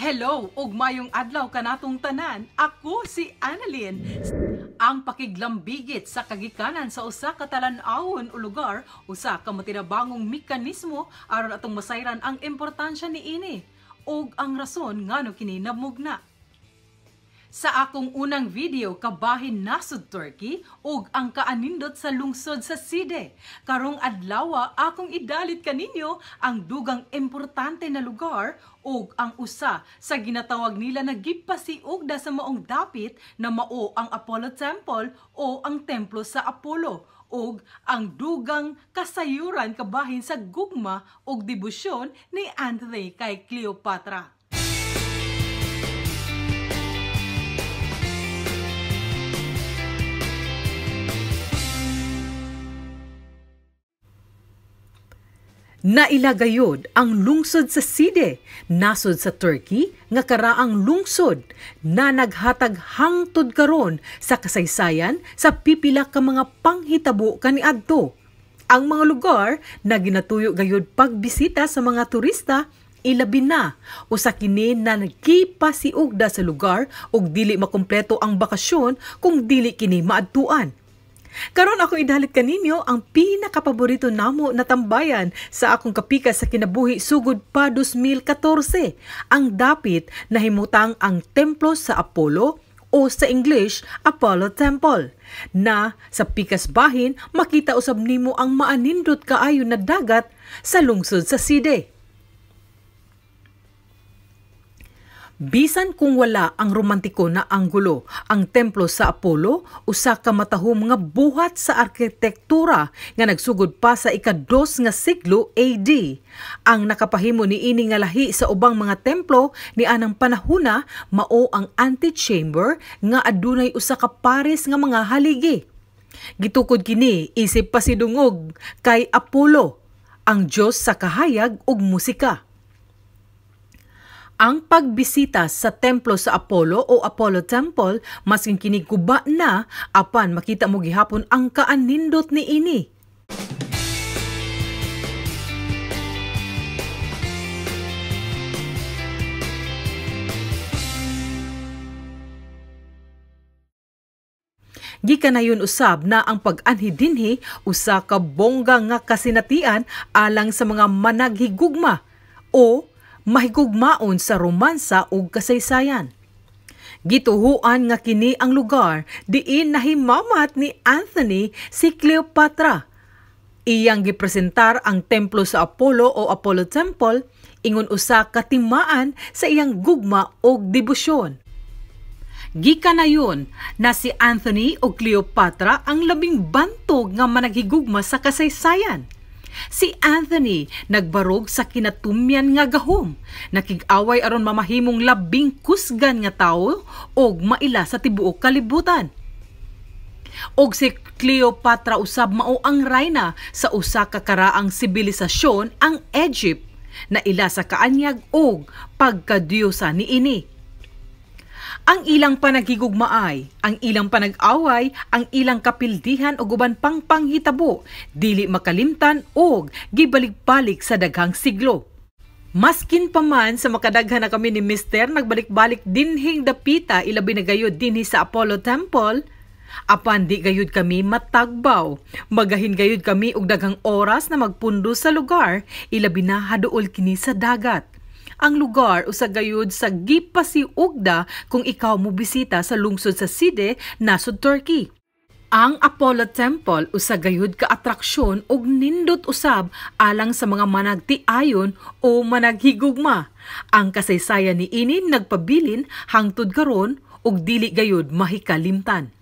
Hello, ug mayong adlaw kanatong tanan. Ako si Annalyn. Ang pakiglambigit sa kagikanan sa usa ka talan-awon o lugar, usa ka matinabangong mekanismo aron atong masayran ang importansya niini ug ang rason ngano kini namugna. Sa akong unang video, kabahin nasud Turkey ug ang kaanindot sa lungsod sa Side. Karong adlaw akong idalit kaninyo ang dugang importante na lugar ug ang usa sa ginatawag nila na gipasiugda sa maong dapit na mao ang Apollo Temple o ang templo sa Apollo ug ang dugang kasayuran kabahin sa gugma ug debosyon ni Antony kay Cleopatra. Nailagayod ang lungsod sa Side, nasod sa Turkey, nga karaang lungsod na naghatag hangtod karon sa kasaysayan sa pipila ka mga panghitabo kaniadto. Ang mga lugar na ginatuyo gayud pagbisita sa mga turista ilabi na usa kini na nagkipasiugda sa lugar ug dili makumpleto ang bakasyon kung dili kini maadtuan. Karon ako idalit kaninyo ang pinakapaborito namo na tambayan sa akong kapika sa kinabuhi sugod pa 2014, ang dapit na himutang ang templo sa Apollo o sa English Apollo Temple, na sa pikas bahin makita usab nimo ang maanindot kaayo na dagat sa lungsod sa Side. Bisan kung wala ang romantiko na anggulo, ang templo sa Apollo usa ka matahom nga buhat sa arkitektura nga nagsugod pa sa ika-2 nga siglo AD. Ang nakapahimo niini nga lahi sa ubang mga templo ni anang panahona mao ang antechamber nga adunay usa ka pares nga mga haligi. Gitukod kini isip pasidungog kay Apollo, ang Diyos sa kahayag ug musika. Ang pagbisita sa templo sa Apollo o Apollo Temple maskin kini guba na apan makita mo gihapon ang kaanindot niini. Gikanayon usab na ang pag-anhi dinhi usa ka bongga nga kasinatian alang sa mga managhigugma o mahigugmaon sa romansa ug kasaysayan. Gituhuan nga kini ang lugar diin nahimamat ni Antony si Cleopatra. Iyang gipresentar ang templo sa Apollo o Apollo Temple ingon usa ka timaan sa iyang gugma ug debosyon. Gikanayon na si Antony o Cleopatra ang labing bantog nga managhigugma sa kasaysayan. Si Antony nagbarog sa kinatumyan nga gahom, nakig-away aron mamahimong labing kusgan nga tawo og maila sa tibuok kalibutan. Og si Cleopatra usab mao ang reyna sa usa ka karaang sibilisasyon, ang Egypt, na ila sa kaanyag og pagkadiyosa niini. Ang ilang panaghigugmaay, ang ilang panag-away, ang ilang kapildihan o guban pang panghitabo, dili makalimtan og gibalik-balik sa daghang siglo. Maskin pa man sa makadaghan na kami ni Mister nagbalik-balik dinhing dapita ilabi na gayud dinhi sa Apollo Temple, apan di gayud kami matagbaw. Magahin gayud kami og daghang oras na magpundo sa lugar, ilabi na haduol kini sa dagat. Ang lugar usa gayud sa gipasiugda kung ikaw mo bisita sa lungsod sa Side, nasod Turkey. Ang Apollo Temple usa gayud ka atraksyon ug nindot usab alang sa mga managtiayon o managhigugma. Ang kasaysayan niini nagpabilin hangtod karon ug dili gayud mahikalimtan.